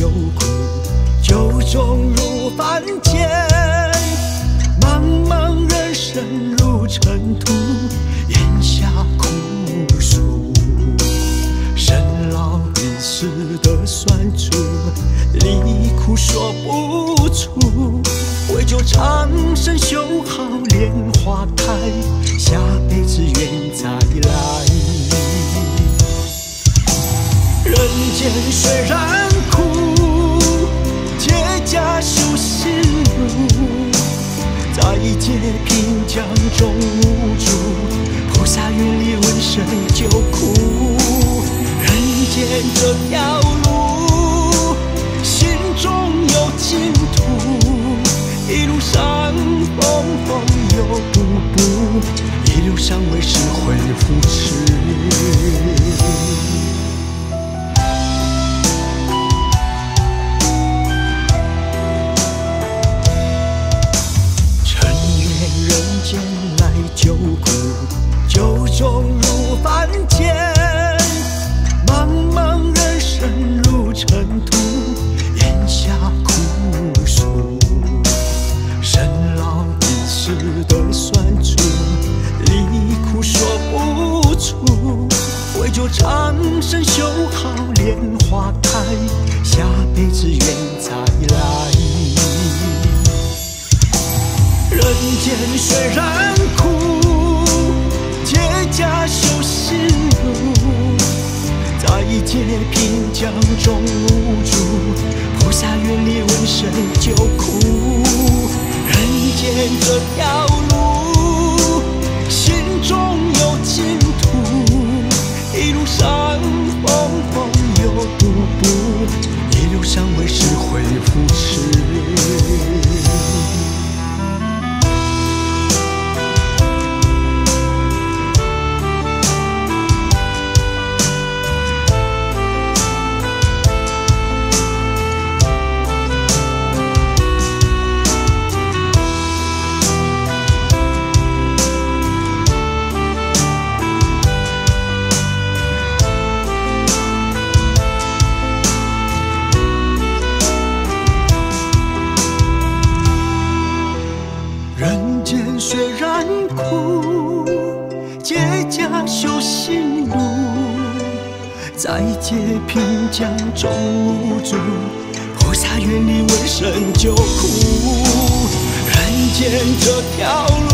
救苦，酒中入凡间。茫茫人生如尘土，咽下苦楚。生老病死的酸楚，离苦说不出。为救长生修好莲花台，下辈子愿再来。人间虽然苦，结痂修心路。在劫贫江中无助，菩萨愿力闻声救苦。人间这条路，心中有净土。一路上风风又步步，一路上为社会扶持。尘缘人间来救苦，酒中入凡间。茫茫人生如尘土，咽下苦楚。生老病死的酸楚，离苦说不出。为救长生修好莲花台，下辈子愿再来。人间虽然苦，结痂修心路。在劫贫江中无助，菩萨愿力闻声救苦。人间这条路，心中有净土。一路上风风又步步，一路上为社会扶持。人间虽然苦，结痂修心路。在劫贫江中无助，菩萨愿力闻声救苦。人间这条路，